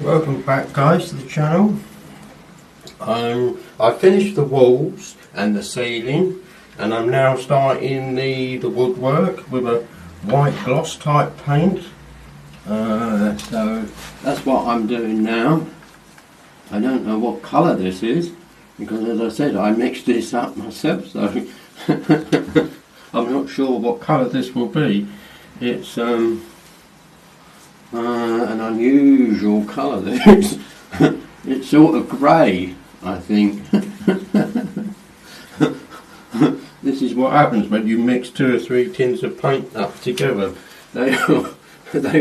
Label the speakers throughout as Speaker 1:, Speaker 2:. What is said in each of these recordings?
Speaker 1: Welcome back, guys, to the channel. I finished the walls and the ceiling, and I'm now starting the woodwork with a white gloss type paint. So that's what I'm doing now. I don't know what colour this is because, as I said, I mixed this up myself, so I'm not sure what colour this will be. It's an unusual colour, this. It's sort of grey, I think. This is what happens when you mix 2 or 3 tins of paint up together. They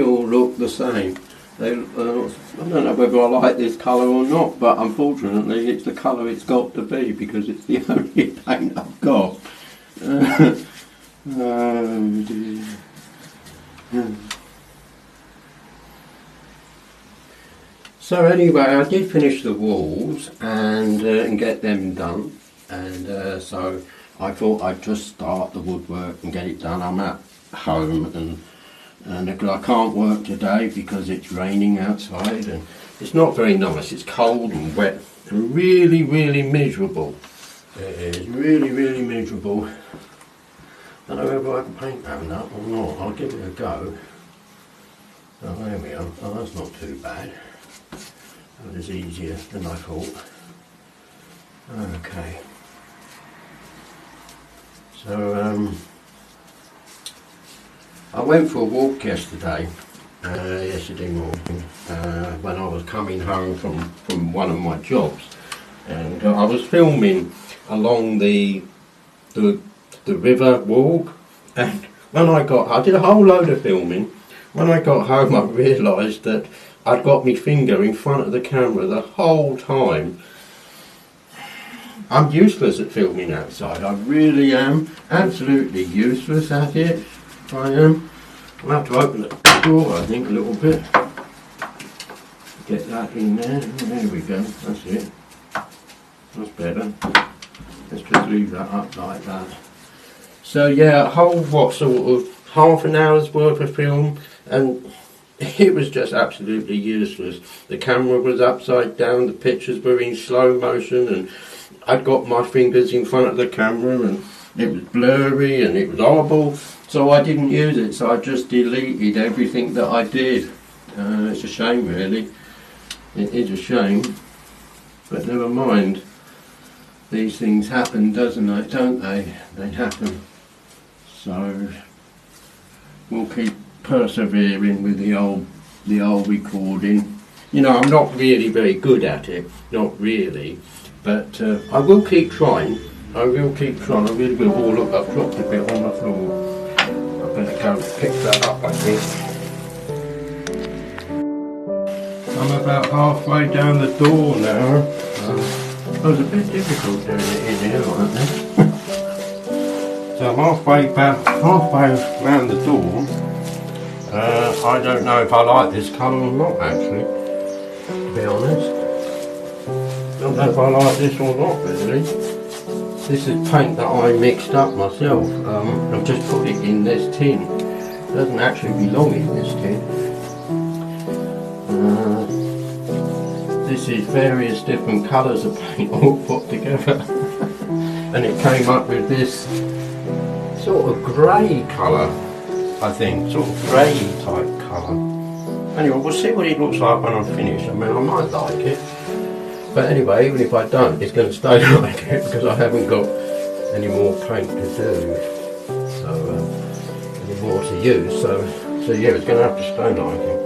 Speaker 1: all look the same. I don't know whether I like this colour or not, but unfortunately it's the colour it's got to be because it's the only paint I've got. So anyway, I did finish the walls and get them done, and so I thought I'd just start the woodwork and get it done. I'm at home and I can't work today because it's raining outside and it's not very nice. It's cold and wet and really, really miserable. It is really, really miserable. I don't know whether I can paint that up or not. I'll give it a go. Oh, there we are. Oh, that's not too bad. That was easier than I thought. Okay. So, I went for a walk yesterday morning, when I was coming home from one of my jobs, and I was filming along the river walk, and when I did a whole load of filming. When I got home, I realised that I'd got my finger in front of the camera the whole time. I'm useless at filming outside. I really am. Absolutely useless at it. I am. I'll have to open the door, I think, a little bit. Get that in there. There we go. That's it. That's better. Let's just leave that up like that. So yeah, a whole sort of half an hour's worth of film, and it was just absolutely useless. The camera was upside down, the pictures were in slow motion, and I'd got my fingers in front of the camera and it was blurry and it was horrible, so I didn't use it. So I just deleted everything that I did. It's a shame, really. It is a shame, but never mind. These things happen, don't they? They happen. So we'll keep persevering with the old recording. You know, I'm not really very good at it, not really, but I will keep trying. I will keep trying. I really will. Oh look, I've dropped a bit on the floor. I better go pick that up, I think. I'm about halfway down the door now. It was a bit difficult doing it in here like this. So I'm halfway around the door. I don't know if I like this colour or not, actually, to be honest. Don't know if I like this or not, really. This is paint that I mixed up myself. I've just put it in this tin. It doesn't actually belong in this tin. This is various different colours of paint all put together. And it came up with this sort of grey colour, I think, sort of grey type colour. Anyway, we'll see what it looks like when I'm finished. I mean, I might like it. But anyway, even if I don't, it's going to stay like it because I haven't got any more paint to do. So, any more to use. So yeah, it's going to have to stay like it.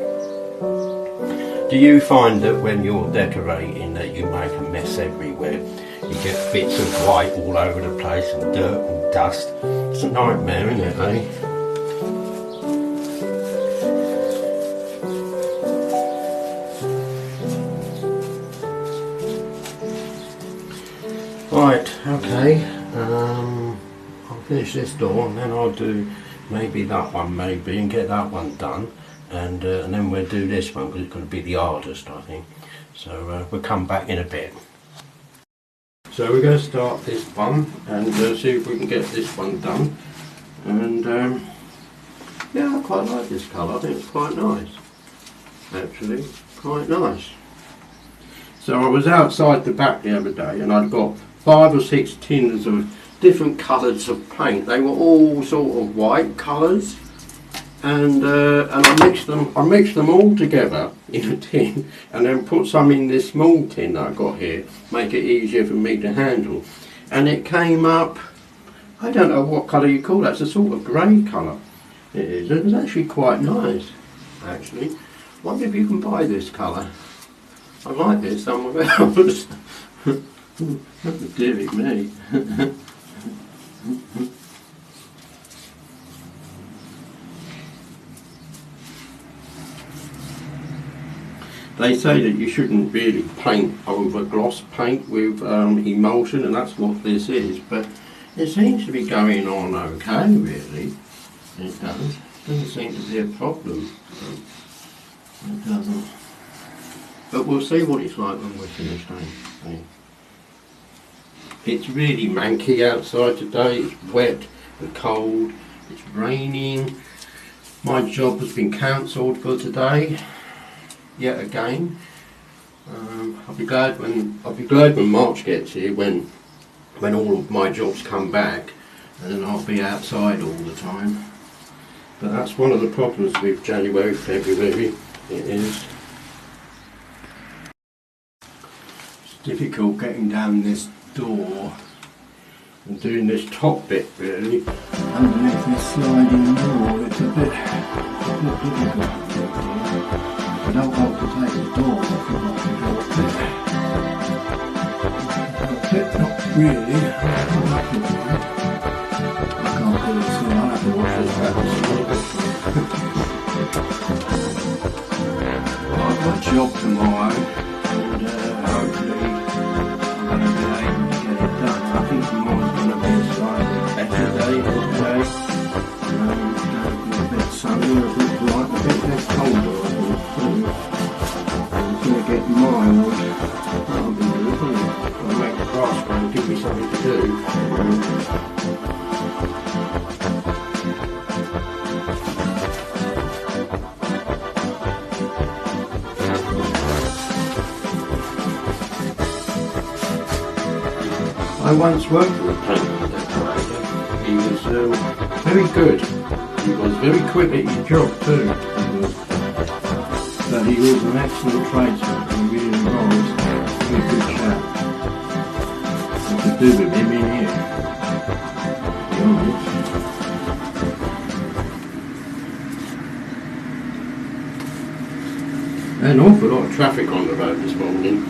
Speaker 1: Do you find that when you're decorating that you make a mess everywhere? You get bits of white all over the place and dirt and dust. It's a nightmare, isn't it, eh? Right, okay, I'll finish this door and then I'll do maybe that one and get that one done, and then we'll do this one because it's going to be the hardest, I think. So we'll come back in a bit. So we're going to start this one and see if we can get this one done, and yeah, I quite like this colour. I think it's quite nice, actually. quite nice. So I was outside the back the other day and I'd got 5 or 6 tins of different colours of paint. They were all sort of white colours, and I mixed them all together in a tin, and then put some in this small tin that I got here, make it easier for me to handle. And it came up, I don't know what colour you call that. It's a sort of grey colour. It is. It was actually quite nice. Actually, wonder if you can buy this colour. I like this somewhere else. Dear me. They say that you shouldn't really paint over gloss paint with emulsion, and that's what this is, but it seems to be going on okay, really. It does. Doesn't seem to be a problem. It doesn't. But we'll see what it's like when we're finished. It's really manky outside today. It's wet and cold. It's raining. My job has been cancelled for today, yet again. I'll be glad when March gets here, when all of my jobs come back, and then I'll be outside all the time. But that's one of the problems with January, February. It is. It's difficult getting down this door and doing this top bit, really. Underneath this sliding door, it's a bit difficult. I don't want to take the door off, I want to do a bit. Not really. I can't do this thing, I'll have to wash this back. I've got a job tomorrow, and hopefully I'm going to be able to get it done. I think tomorrow's going to be a slightly better day today. A bit sunny, a bit bright, a bit less colder, I think, too. It's going to get mild. That'll be good, isn't it? I'll make the grass grow and give me something to do. I once worked with a painter decorator. He was very good. He was very quick at his job too. But he was an excellent tradesman. He really was. He was a good chap. What to do with him in here, to be honest. An awful lot of traffic on the road this morning.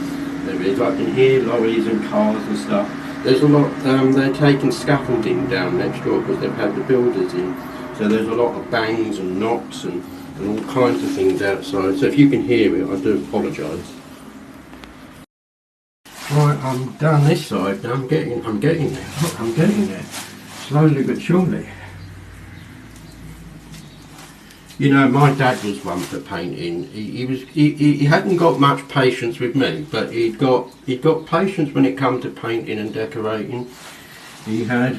Speaker 1: There is. I can hear lorries and cars and stuff. There's a lot, they're taking scaffolding down next door because they've had the builders in. So there's a lot of bangs and knocks and all kinds of things outside. So if you can hear it, I do apologise. Right, I'm down this side now. I'm getting there. I'm getting there. Slowly but surely. You know, my dad was one for painting. He hadn't got much patience with me, but he'd got patience when it come to painting and decorating. He was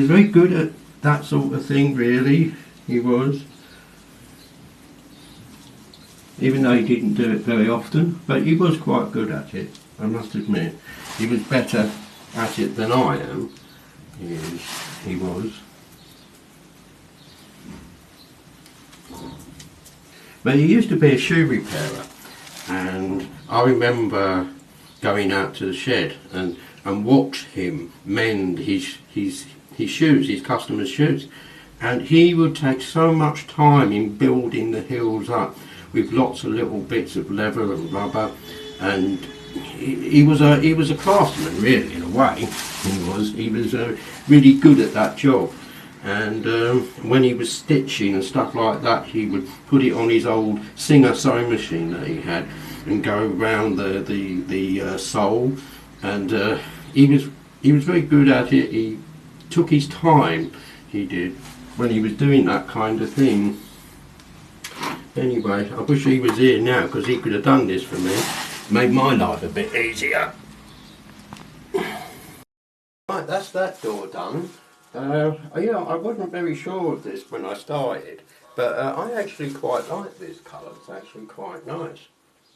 Speaker 1: very good at that sort of thing, really. He was. Even though he didn't do it very often, but he was quite good at it, I must admit. He was better at it than I am. He was. But he used to be a shoe repairer, and I remember going out to the shed and watch him mend his shoes, his customers' shoes, and he would take so much time in building the heels up with lots of little bits of leather and rubber, and he was a craftsman, really, in a way. He was really good at that job. And when he was stitching and stuff like that, he would put it on his old Singer sewing machine that he had and go round the sole. And he was very good at it. He took his time, he did, when he was doing that kind of thing. Anyway, I wish he was here now because he could have done this for me, made my life a bit easier. Right, that's that door done. I wasn't very sure of this when I started, But I actually quite like this colour. It's actually quite nice,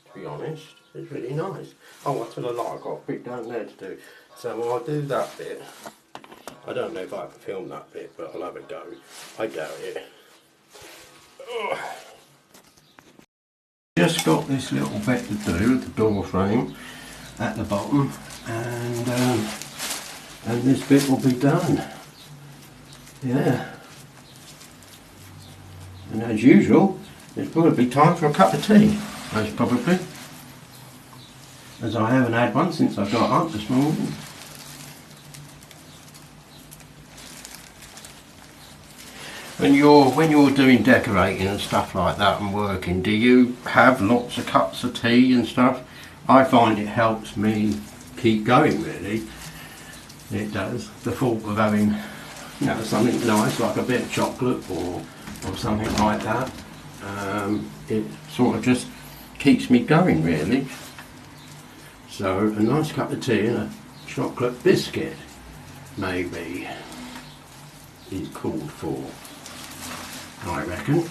Speaker 1: to be honest. It's really nice. Oh, I tell a lie, I've got a bit down there to do. So I'll do that bit. I don't know if I can film that bit, but I'll have a go. I doubt it. Ugh. Just got this little bit to do with the door frame at the bottom, and this bit will be done. Yeah. And as usual, it's probably time for a cup of tea. Most probably, as I haven't had one since I got up this morning. When you're doing decorating and stuff like that and working, do you have lots of cups of tea and stuff? I find it helps me keep going, really. It does. The thought of having, you know, something nice like a bit of chocolate or something like that, it sort of just keeps me going, really. So a nice cup of tea and a chocolate biscuit, maybe, is called for, I reckon.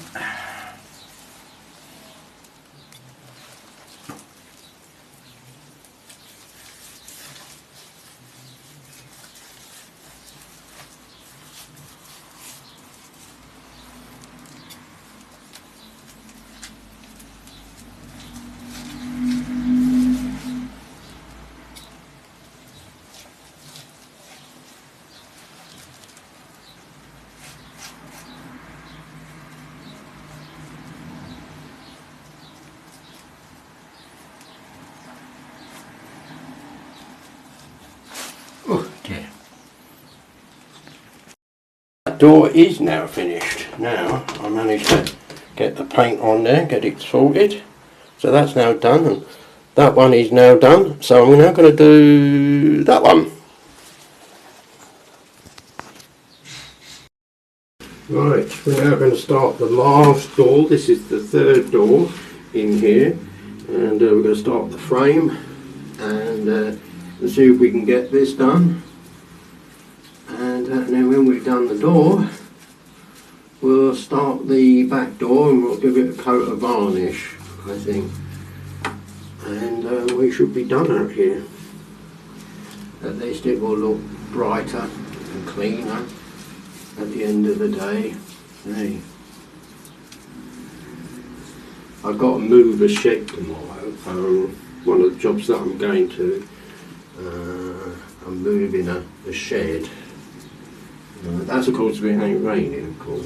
Speaker 1: Oh dear. That door is now finished. Now I managed to get the paint on there, get it sorted. So that's now done, and that one is now done. So I'm now going to do that one. Right, we're now going to start the last door. This is the third door in here, and we're going to start the frame and see if we can get this done. And then when we've done the door, we'll start the back door and we'll give it a coat of varnish, I think. And we should be done out here. At least it will look brighter and cleaner at the end of the day. Hey. I've got to move a shed tomorrow. One of the jobs that I'm going to, I'm moving a shed. That's of course if it ain't raining, of course.